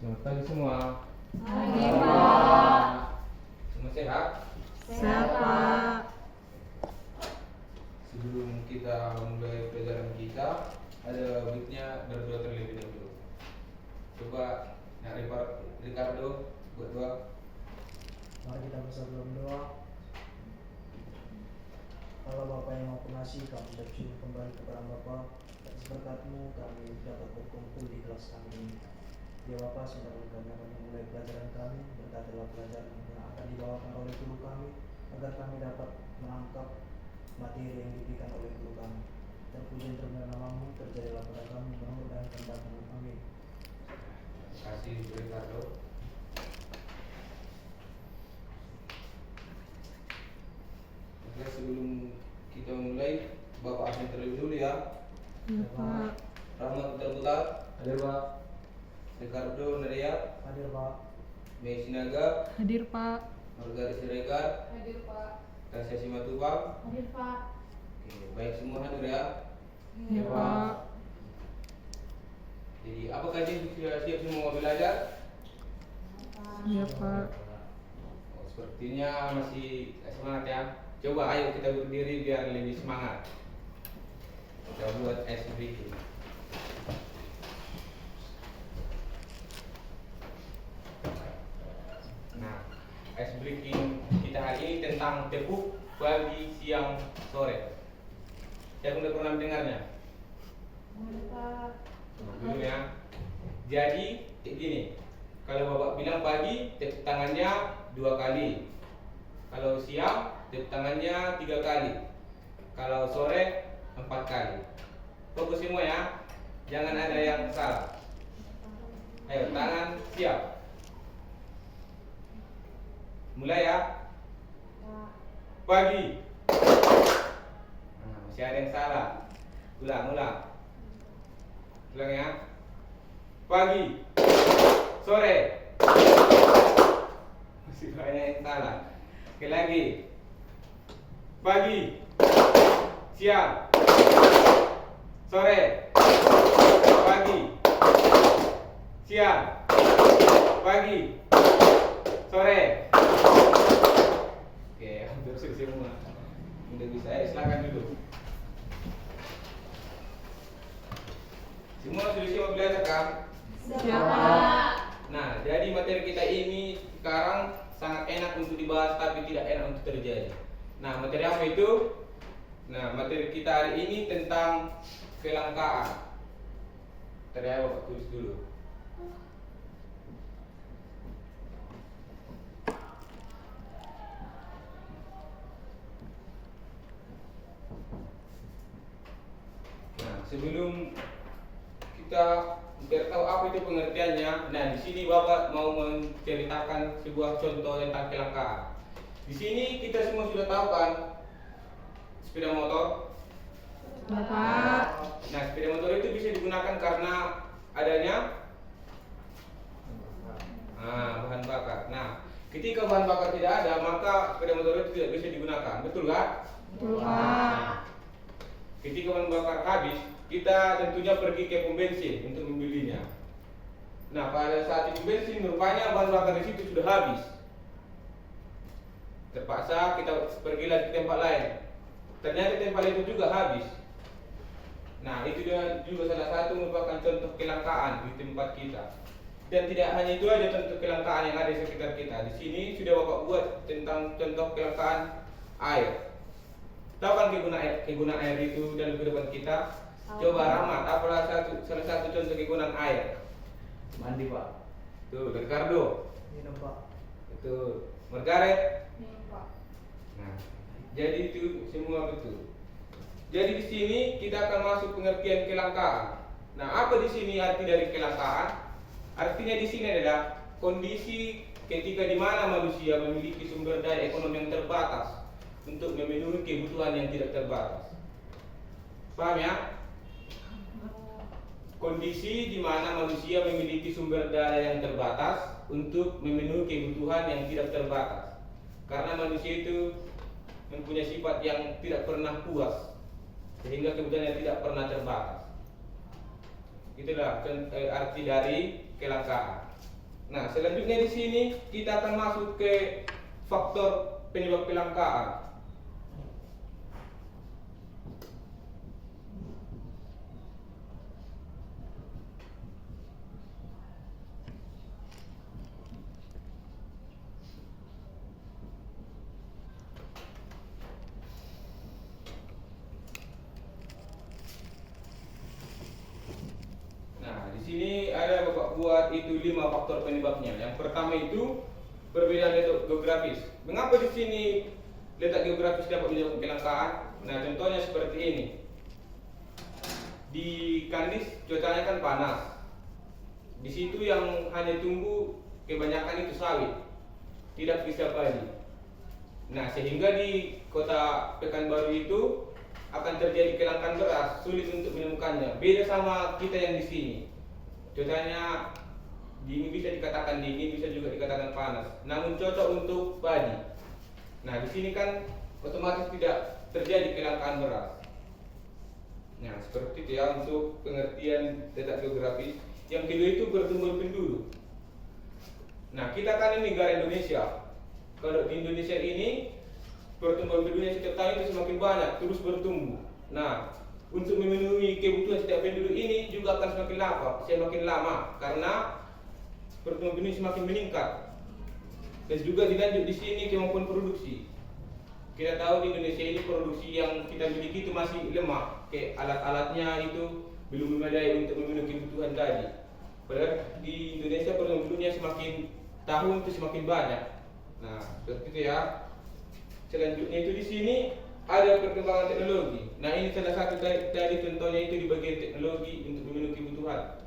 Selamat pagi semua. Pagi, Pak. Semua sehat? Sehat, Pak. Sebelum kita mulai pelajaran kita, ada baiknya berdoa terlebih dahulu. Coba Ricardo buat doa. Mari kita bersama berdoa. Allah Bapa yang Maha Pengasih, kami bersyukur kembali kepada Bapa. Atas berkat-Mu kami dapat berkumpul di kelas kami ini. Ya Bapa, sebentar kami akan memulai pelajaran kami. Berkatilah pelajaran yang akan dibawakan oleh guru kami, agar kami dapat menangkap materi yang diberikan oleh guru kami. Terpuji dan terpuji nama-Mu, terjadilah pada kami menurut dan kehendak-Mu. Amin. Terima kasih Ricardo. Oke, sebelum kita mulai, Bapak absen terlebih dulu ya. Ya, Pak. Rahmat Putar-Putar, hadir Pak. Ricardo Nerea, Hadir Pak. Mei Sinaga, Hadir, Pak. Margaret Siregar, Hadir, Pak. Tasya Simatupang. Hadir, Pak. Oke, baik semua hadir ya. Ya, Pak. Jadi apakah dia sudah siap semua belajar? Ya, Pak. Oh, sepertinya masih semangat ya. Coba ayo kita berdiri biar lebih semangat. Kita buat ice breaking. Nah, ice breaking kita hari ini tentang tepuk pagi, siang, sore. Saya sudah pernah mendengarnya? Pak. Dulu ya. Jadi gini, kalau Bapak bilang pagi, tepuk tangannya 2 kali. Kalau siang, tepuk tangannya 3 kali. Kalau sore, 4 kali. Fokus semua ya, jangan ada yang salah. Ayo, tangan siap. Mulai ya. Pagi. Nah, masih ada yang salah. Ulang. Ulang ya. Pagi. Sore. Masih banyak yang salah. Sekali lagi. Pagi. Siang. Sore. Pagi. Siang. Pagi. Sore. Oke, hampir selesai semua. Udah bisa, silakan dulu. Semua sudah siap belajar kan? Siapa? Nah, jadi materi kita ini sekarang sangat enak untuk dibahas tapi tidak enak untuk terjadi. Nah, materi apa itu? Nah, materi kita hari ini tentang kelangkaan. Terima Bapak tulis dulu. Nah, sebelum kita biar tahu apa itu pengertiannya, nah di sini Bapak mau menceritakan sebuah contoh tentang kelangkaan. Di sini kita semua sudah tahu kan sepeda motor. Bapak. Nah, sepeda motor itu bisa digunakan karena adanya bahan bakar. Nah, ketika bahan bakar tidak ada, maka sepeda motor itu tidak bisa digunakan. Betul kan? Betul, Pak. Ketika bahan bakar habis, kita tentunya pergi ke pom bensin untuk membelinya. Nah, pada saat itu bensin rupanya bahan bakar di situ sudah habis. Terpaksa kita pergi lagi ke tempat lain. Ternyata tempat itu juga habis. Nah, itu juga salah satu merupakan contoh kelangkaan di tempat kita. Dan tidak hanya itu aja contoh kelangkaan yang ada di sekitar kita. Di sini sudah Bapak buat tentang contoh kelangkaan air. Tahu kan kegunaan air itu dalam kehidupan kita? Coba Rahmat, apalah salah satu contoh kegunaan air? Mandi Pak. Tuh, Ricardo. Minum Pak. Itu Margaret. Minum, Pak. Nah, jadi itu semua betul. Jadi di sini kita akan masuk pengertian kelangkaan. Nah, apa di sini arti dari kelangkaan? Artinya di sini adalah kondisi ketika di mana manusia memiliki sumber daya ekonomi yang terbatas untuk memenuhi kebutuhan yang tidak terbatas. Paham ya? Kondisi di mana manusia memiliki sumber daya yang terbatas untuk memenuhi kebutuhan yang tidak terbatas. Karena manusia itu mempunyai sifat yang tidak pernah puas, sehingga kebutuhannya tidak pernah terbatas. Itulah arti dari kelangkaan. Nah, selanjutnya di sini kita akan masuk ke faktor penyebab kelangkaan. Nah, di sini ada Bapak buat itu 5 faktor penyebabnya. Yang pertama itu perbedaan letak geografis. Mengapa di sini letak geografis dapat menyebabkan kelangkaan? Nah, contohnya seperti ini. Di Kandis cuacanya kan panas. Di situ yang hanya tumbuh kebanyakan itu sawit, tidak bisa padi. Nah, sehingga di kota Pekanbaru itu akan terjadi kelangkaan beras, sulit untuk menemukannya. Beda sama kita yang di sini. Cuacanya dingin, bisa dikatakan dingin, bisa juga dikatakan panas. Namun cocok untuk padi. Nah, di sini kan otomatis tidak terjadi kelangkaan beras. Nah, seperti itu ya untuk pengertian letak geografis. Yang kedua itu pertumbuhan penduduk. Nah, kita kan ini negara Indonesia. Kalau di Indonesia ini pertumbuhan penduduknya setiap tahun itu semakin banyak, terus bertumbuh. Nah, untuk memenuhi kebutuhan setiap penduduk ini juga akan semakin lama karena pertumbuhan penduduk semakin meningkat. Dan juga dilanjut di sini kemampuan produksi. Kita tahu di Indonesia ini produksi yang kita miliki itu masih lemah, kayak alat-alatnya itu belum memadai untuk memenuhi kebutuhan tadi. Padahal di Indonesia pertumbuhan penduduknya semakin tahun itu semakin banyak. Nah, seperti itu ya. Selanjutnya itu di sini ada perkembangan teknologi. Nah, ini salah satu tadi contohnya itu di bagian teknologi untuk memenuhi kebutuhan.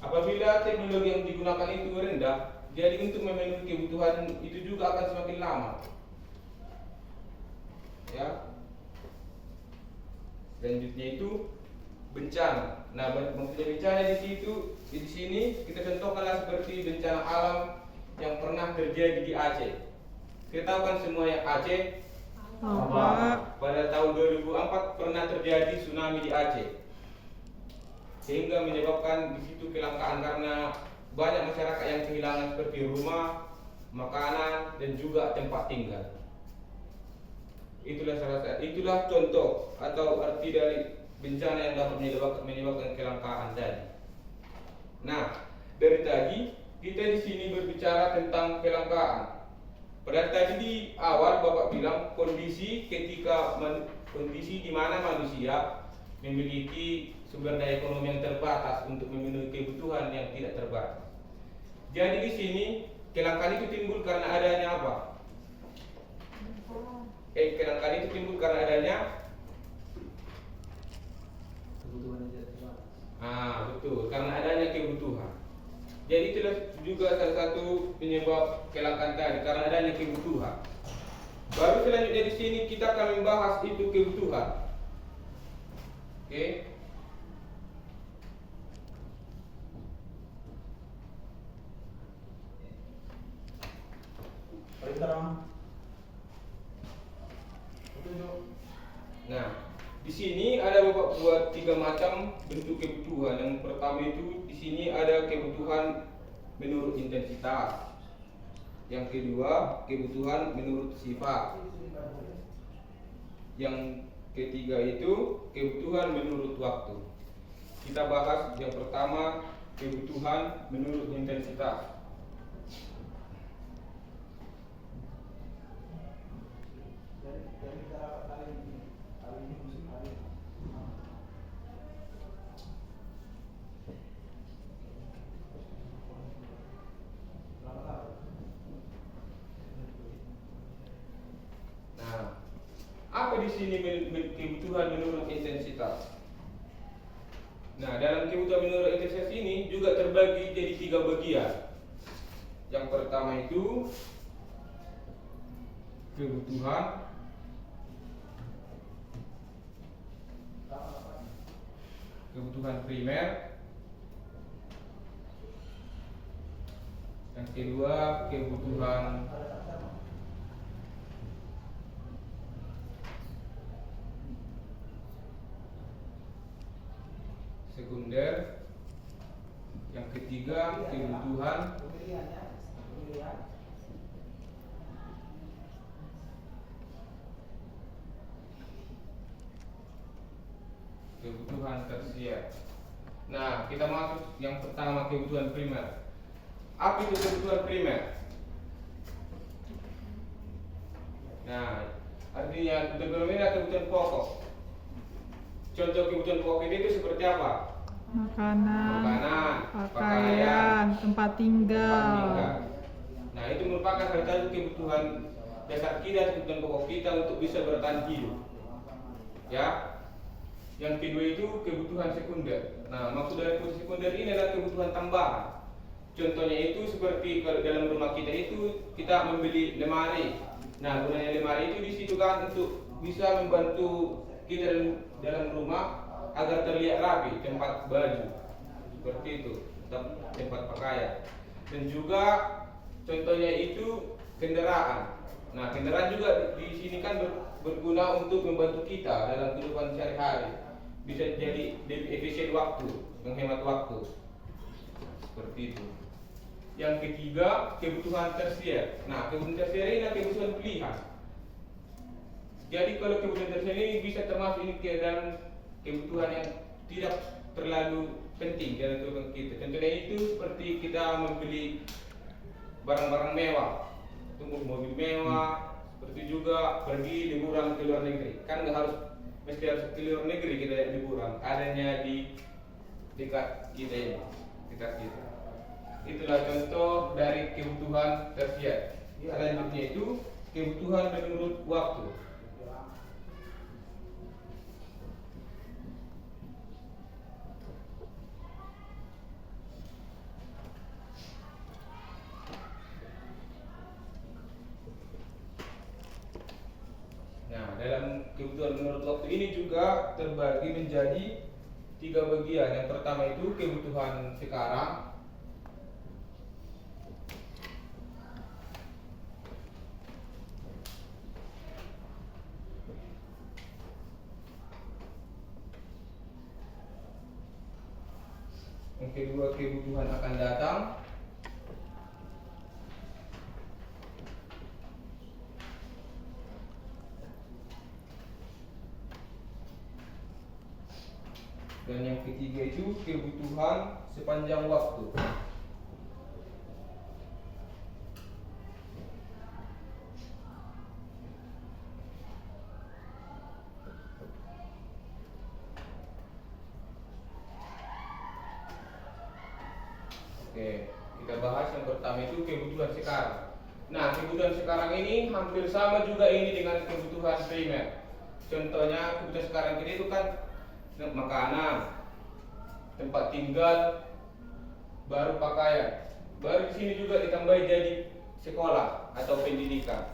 Apabila teknologi yang digunakan itu rendah, jadi untuk memenuhi kebutuhan itu juga akan semakin lama. Ya. Selanjutnya itu bencana. Nah, maksudnya bencana di sini kita contohkanlah seperti bencana alam yang pernah terjadi di Aceh. Kita tahu kan semua yang Aceh pada tahun 2004 pernah terjadi tsunami di Aceh, sehingga menyebabkan di situ kelangkaan karena banyak masyarakat yang kehilangan seperti rumah, makanan, dan juga tempat tinggal. Itulah contoh atau arti dari bencana yang dapat menyebabkan kelangkaan tadi. Nah, dari tadi kita di sini berbicara tentang kelangkaan. Pada tadi di awal Bapak bilang kondisi di mana manusia memiliki sumber daya ekonomi yang terbatas untuk memenuhi kebutuhan yang tidak terbatas. Jadi di sini kelangkaan itu timbul karena adanya apa? Kelangkaan itu timbul karena adanya Kebutuhan yang tidak terbatas. Betul, karena adanya kebutuhan. Jadi itulah juga salah satu penyebab kelangkaan tadi karena adanya kebutuhan. Baru selanjutnya di sini kita akan membahas itu kebutuhan. Oke. Nah, di sini ada Bapak buat 3 macam bentuk kebutuhan. Yang pertama itu di sini ada kebutuhan menurut intensitas. Yang kedua, kebutuhan menurut sifat. Yang ketiga itu kebutuhan menurut waktu. Kita bahas yang pertama, kebutuhan menurut intensitas. Apa di sini kebutuhan menurut intensitas? Nah, dalam kebutuhan menurut intensitas ini juga terbagi jadi 3 bagian. Yang pertama itu kebutuhan primer. Yang kedua kebutuhan sekunder. Yang ketiga kebutuhan Kebutuhan tersier. Nah, kita masuk yang pertama, kebutuhan primer. Apa itu kebutuhan primer? Nah, artinya determinan kebutuhan pokok. Contoh kebutuhan pokok itu seperti apa? Makanan, Makanan, pakaian, tempat tinggal. Nah, itu merupakan salah satu kebutuhan dasar kita, kebutuhan pokok kita untuk bisa bertahan hidup. Ya. Yang kedua itu kebutuhan sekunder. Nah, maksud dari kebutuhan sekunder ini adalah kebutuhan tambahan. Contohnya itu seperti kalau dalam rumah kita itu kita membeli lemari. Nah, gunanya lemari itu di situ kan untuk bisa membantu kita dalam rumah agar terlihat rapi, tempat baju seperti itu, tempat pakaian. Dan juga contohnya itu kendaraan. Nah, kendaraan juga di sini kan berguna untuk membantu kita dalam kehidupan sehari-hari. Bisa jadi lebih efisien waktu, menghemat waktu. Seperti itu. Yang ketiga, kebutuhan tersier. Nah, kebutuhan tersier ini adalah kebutuhan pilihan. Jadi kalau kebutuhan tersier ini bisa termasuk ini ke dalam kebutuhan yang tidak terlalu penting dalam kehidupan kita. Contohnya itu seperti kita membeli barang-barang mewah, tunggu mobil mewah, seperti juga pergi liburan ke luar negeri. Kan nggak harus mesti harus ke luar negeri kita liburan, adanya di dekat kita ini, dekat kita. Itulah contoh dari kebutuhan tersier. Selanjutnya itu kebutuhan menurut waktu. Nah, dalam kebutuhan menurut waktu ini juga terbagi menjadi 3 bagian. Yang pertama itu kebutuhan sekarang. Yang kedua kebutuhan akan datang. Dan yang ketiga itu kebutuhan sepanjang waktu. Oke, kita bahas yang pertama itu kebutuhan sekarang. Nah, kebutuhan sekarang ini hampir sama juga ini dengan kebutuhan primer. Contohnya kebutuhan sekarang ini itu kan makanan, tempat tinggal, baru pakaian. Baru di sini juga ditambah jadi sekolah atau pendidikan.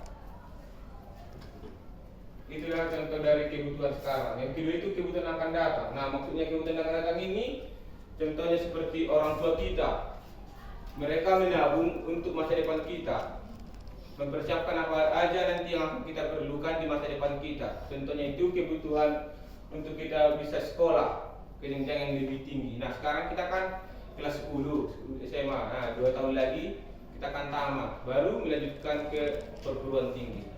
Itulah contoh dari kebutuhan sekarang. Yang kedua itu kebutuhan akan datang. Nah, maksudnya kebutuhan akan datang ini contohnya seperti orang tua kita. Mereka menabung untuk masa depan kita, mempersiapkan apa aja nanti yang akan kita perlukan di masa depan kita. Contohnya itu kebutuhan untuk kita bisa sekolah ke jenjang yang lebih tinggi. Nah, sekarang kita kan kelas 10 SMA. Nah, 2 tahun lagi kita akan tamat, baru melanjutkan ke perguruan tinggi.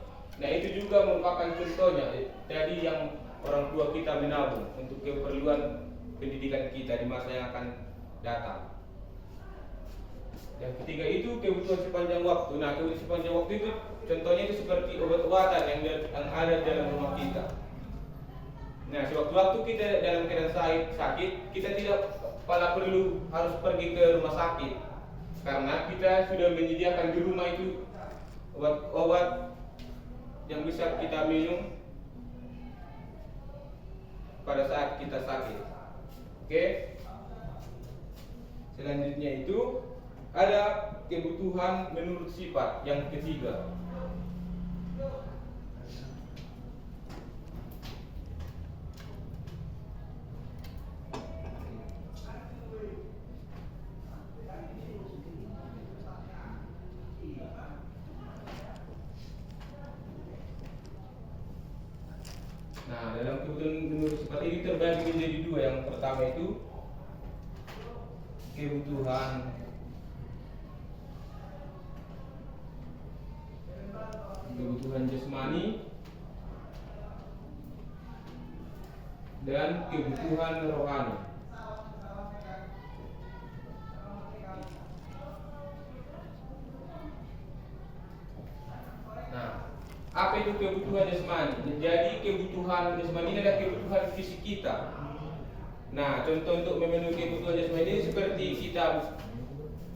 Nah, itu juga merupakan contohnya. Jadi yang orang tua kita menabung untuk keperluan pendidikan kita di masa yang akan datang. Yang ketiga itu kebutuhan sepanjang waktu. Nah, kebutuhan sepanjang waktu itu contohnya itu seperti obat-obatan yang ada dalam rumah kita. Nah, sewaktu-waktu kita dalam keadaan sakit, kita tidak perlu harus pergi ke rumah sakit, karena kita sudah menyediakan di rumah itu obat-obat yang bisa kita minum pada saat kita sakit. Oke. Selanjutnya itu ada kebutuhan menurut sifat yang ketiga. Nah, dalam kebutuhan menurut sifat ini terbagi menjadi 2. Yang pertama itu kebutuhan kebutuhan jasmani dan kebutuhan rohani. Nah, apa itu kebutuhan jasmani? Jadi kebutuhan jasmani ini adalah kebutuhan fisik kita. Nah, contoh untuk memenuhi kebutuhan jasmani ini seperti kita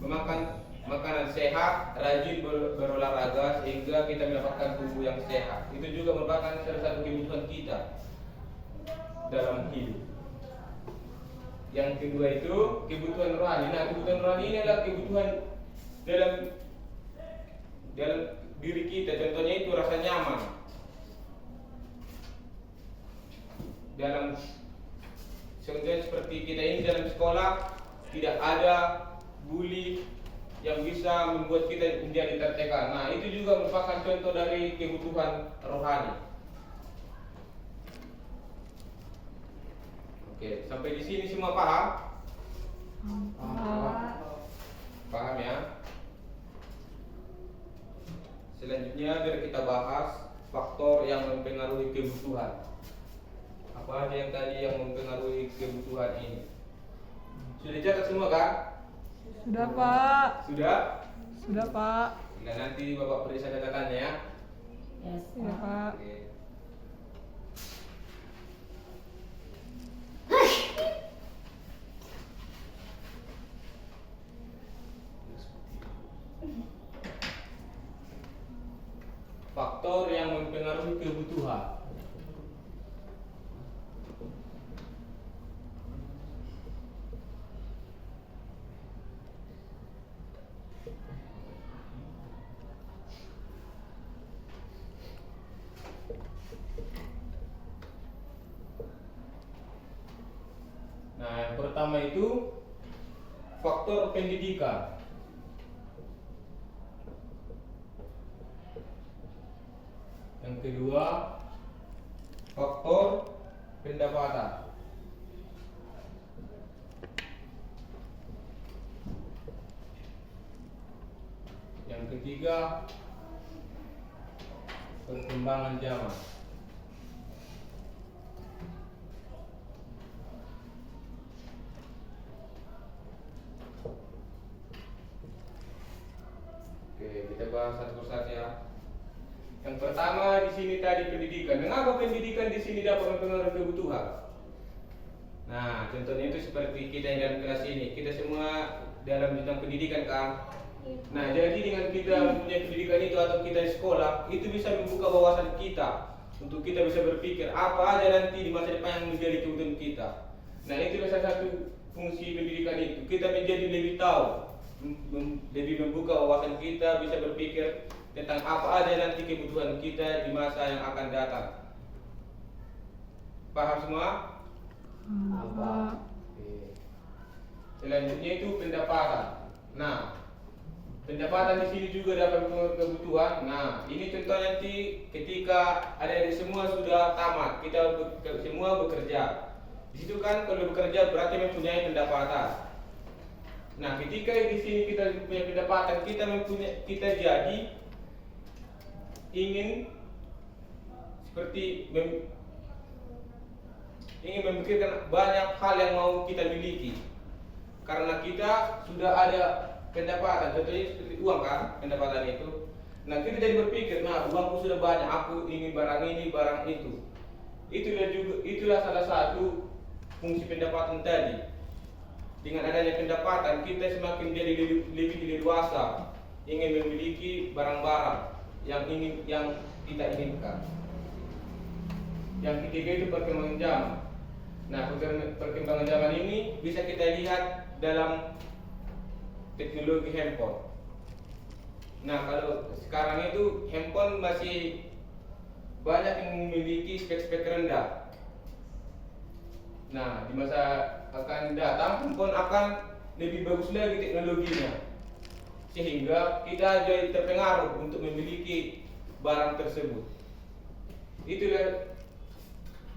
memakan makanan sehat, rajin berolahraga sehingga kita mendapatkan tubuh yang sehat. Itu juga merupakan salah satu kebutuhan kita dalam hidup. Yang kedua itu kebutuhan rohani. Nah, kebutuhan rohani ini adalah kebutuhan dalam diri kita. Contohnya itu rasa nyaman. Contohnya seperti kita ini dalam sekolah tidak ada bully yang bisa membuat kita menjadi tertekan. Nah, itu juga merupakan contoh dari kebutuhan rohani. Oke, sampai di sini semua paham? Paham ya? Selanjutnya biar kita bahas faktor yang mempengaruhi kebutuhan. Apa aja yang tadi yang mempengaruhi kebutuhan ini? Sudah dicatat semua kan? Sudah, Pak. Sudah? Sudah, Pak. Nah, nanti Bapak periksa catatannya ya. Yes, Iya, Pak. Oke. Faktor yang mempengaruhi kebutuhan. Nah, yang pertama itu faktor pendidikan. Yang kedua, faktor pendapatan. Yang ketiga, perkembangan zaman. Oke, kita bahas satu persatu ya. Yang pertama di sini tadi pendidikan. Mengapa pendidikan di sini dapat mempengaruhi kebutuhan? Nah, contohnya itu seperti kita yang dalam kelas ini. Kita semua dalam bidang pendidikan kan. Nah, jadi dengan kita mempunyai pendidikan itu atau kita di sekolah, itu bisa membuka wawasan kita untuk kita bisa berpikir apa aja nanti di masa depan yang menjadi kebutuhan kita. Nah, itu salah satu fungsi pendidikan itu. Kita menjadi lebih tahu, lebih membuka wawasan kita, bisa berpikir tentang apa aja nanti kebutuhan kita di masa yang akan datang. Paham semua? Pak. Oke. Selanjutnya itu pendapatan. Nah, pendapatan di sini juga dapat mempengaruhi kebutuhan. Nah, ini contoh nanti ketika adik-adik semua sudah tamat, kita semua bekerja. Di situ kan kalau bekerja berarti mempunyai pendapatan. Nah, ketika di sini kita punya pendapatan, kita jadi ingin memikirkan banyak hal yang mau kita miliki karena kita sudah ada pendapatan. Contohnya seperti uang kan, pendapatan itu. Nah, kita jadi berpikir, nah uangku sudah banyak, aku ingin barang ini, barang itu. Itulah salah satu fungsi pendapatan tadi. Dengan adanya pendapatan, kita semakin jadi lebih leluasa ingin memiliki barang-barang yang kita inginkan. Yang ketiga itu perkembangan zaman. Nah, perkembangan zaman ini bisa kita lihat dalam teknologi handphone. Nah, kalau sekarang itu handphone masih banyak yang memiliki spek-spek rendah. Nah, di masa akan datang handphone akan lebih bagus lagi teknologinya, sehingga kita jadi terpengaruh untuk memiliki barang tersebut. Itulah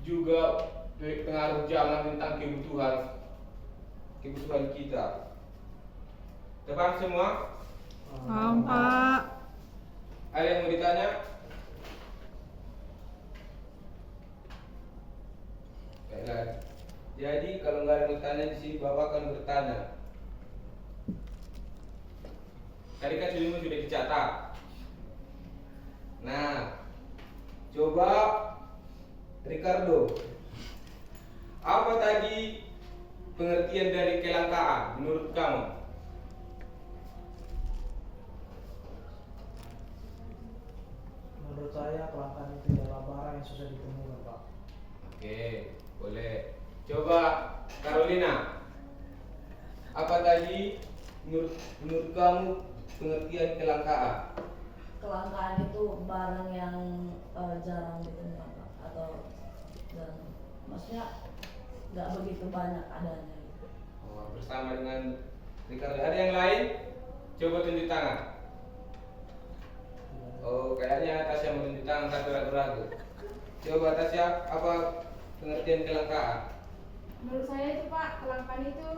juga pengaruh zaman tentang kebutuhan kita. Teman semua? Paham, Pak. Ada yang mau ditanya? Baiklah. Jadi kalau nggak ada yang bertanya di sini, Bapak akan bertanya. Tadi kan sudah dicatat. Nah, coba Ricardo, apa tadi pengertian dari kelangkaan menurut kamu? Menurut saya kelangkaan itu adalah barang yang susah ditemukan, Pak. Oke, boleh. Coba Carolina, apa tadi menurut kamu pengertian kelangkaan? Kelangkaan itu barang yang jarang ditemukan, Pak, atau jarang, maksudnya nggak begitu banyak adanya gitu. Oh, bersama dengan Ricardo. Ada yang lain? Coba tunjuk tangan. Oh, kayaknya Tasya mau tunjuk tangan, tapi ragu-ragu. Coba Tasya, apa pengertian kelangkaan? Menurut saya itu Pak, kelangkaan itu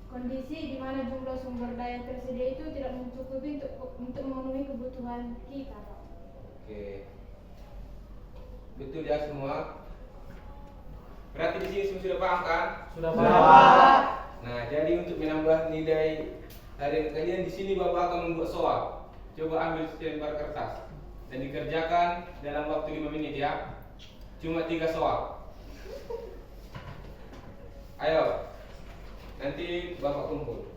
kondisi di mana jumlah sumber daya yang tersedia itu tidak mencukupi untuk memenuhi kebutuhan kita, Pak. Oke. Betul ya semua? Berarti di sini semua sudah paham kan? Sudah, Sudah, Pak. Pak. Nah, jadi untuk menambah nilai harian kalian di sini Bapak akan membuat soal. Coba ambil selembar kertas dan dikerjakan dalam waktu 5 menit ya. Cuma 3 soal. Ayo. Nanti Bapak kumpul.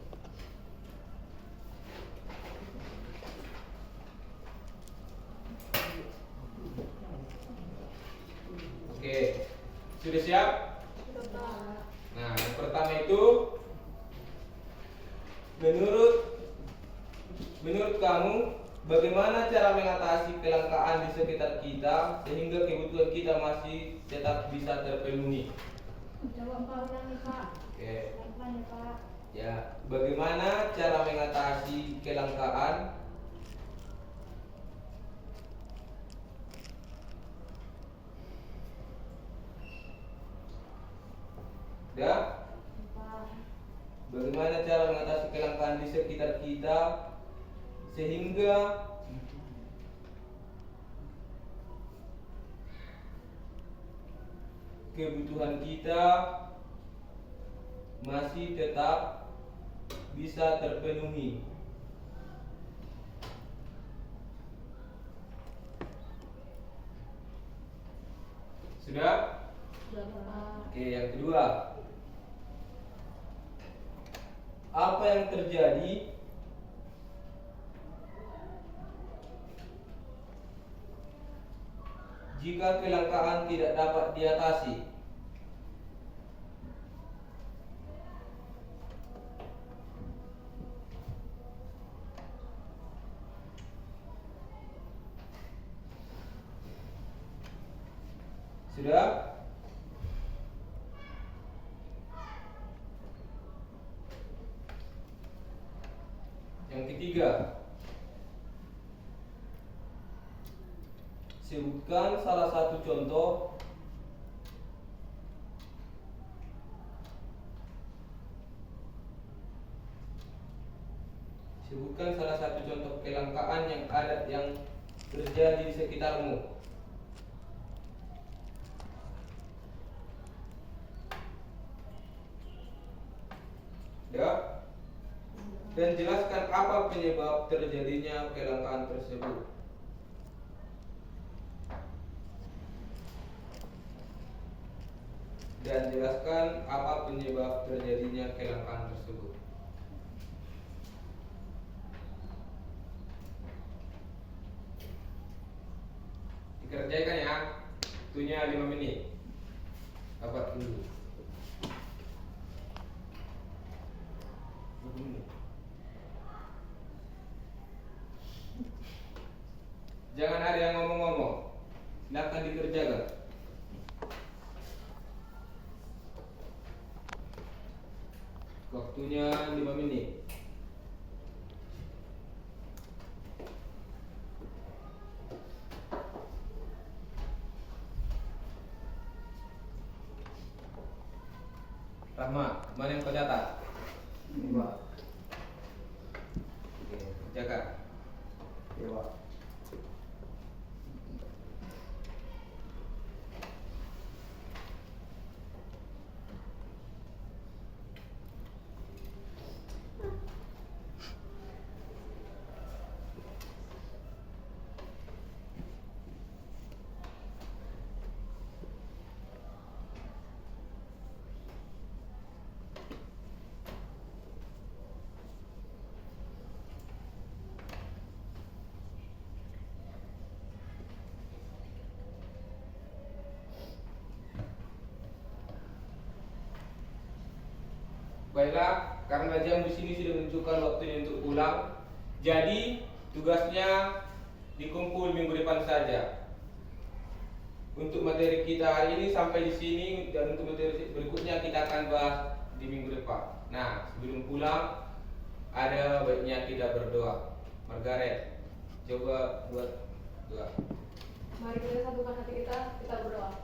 Oke. Sudah siap? Nah, yang pertama itu menurut kamu bagaimana cara mengatasi kelangkaan di sekitar kita sehingga kebutuhan kita masih tetap bisa terpenuhi? Coba Pak ulangi Pak. Oke. Pelan-pelan ya Pak. Ya, bagaimana cara mengatasi kelangkaan? Ya, Pak. bagaimana cara mengatasi kelangkaan di sekitar kita sehingga kebutuhan kita masih tetap bisa terpenuhi? Sudah? Sudah, Pak. Oke, yang kedua. Apa yang terjadi jika kelangkaan tidak dapat diatasi? Sudah? Yang ketiga, sebutkan salah satu contoh kelangkaan yang ada yang terjadi di sekitarmu. Ya. Dan jelaskan apa penyebab terjadinya kelangkaan tersebut. Dan jelaskan apa penyebab terjadinya kelangkaan tersebut. Dikerjakan ya. Waktunya 5 menit. Dapat dulu. 20 menit. Jangan ada yang ngomong-ngomong. Silakan dikerjakan. Waktunya 5 menit. Rahma, mana yang kau catat? Ini, Pak. Oke, kerjakan. Iya, Pak. Baiklah, karena jam di sini sudah menunjukkan waktunya untuk pulang. Jadi tugasnya dikumpul minggu depan saja. Untuk materi kita hari ini sampai di sini, dan untuk materi berikutnya kita akan bahas di minggu depan. Nah, sebelum pulang ada baiknya kita berdoa. Margaret, coba buat doa. Mari kita satukan hati kita berdoa.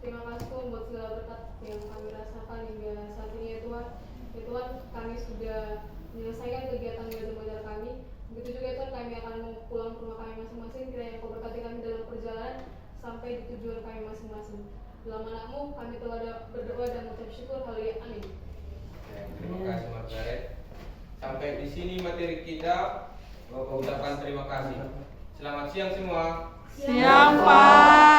Terima kasih Tuhan buat segala berkat yang kami rasakan hingga saat ini ya Tuhan. Ya Tuhan, kami sudah menyelesaikan kegiatan belajar kami. Begitu juga ya Tuhan, kami akan mau pulang ke rumah kami masing-masing. Kiranya Kau berkati kami dalam perjalanan sampai di tujuan kami masing-masing. Dalam nama-Mu kami telah berdoa dan mengucap syukur. Haleluya. Amin. Terima kasih Margaret. Sampai di sini materi kita. Bapak ucapkan terima kasih. Selamat siang semua. Siang, Pak.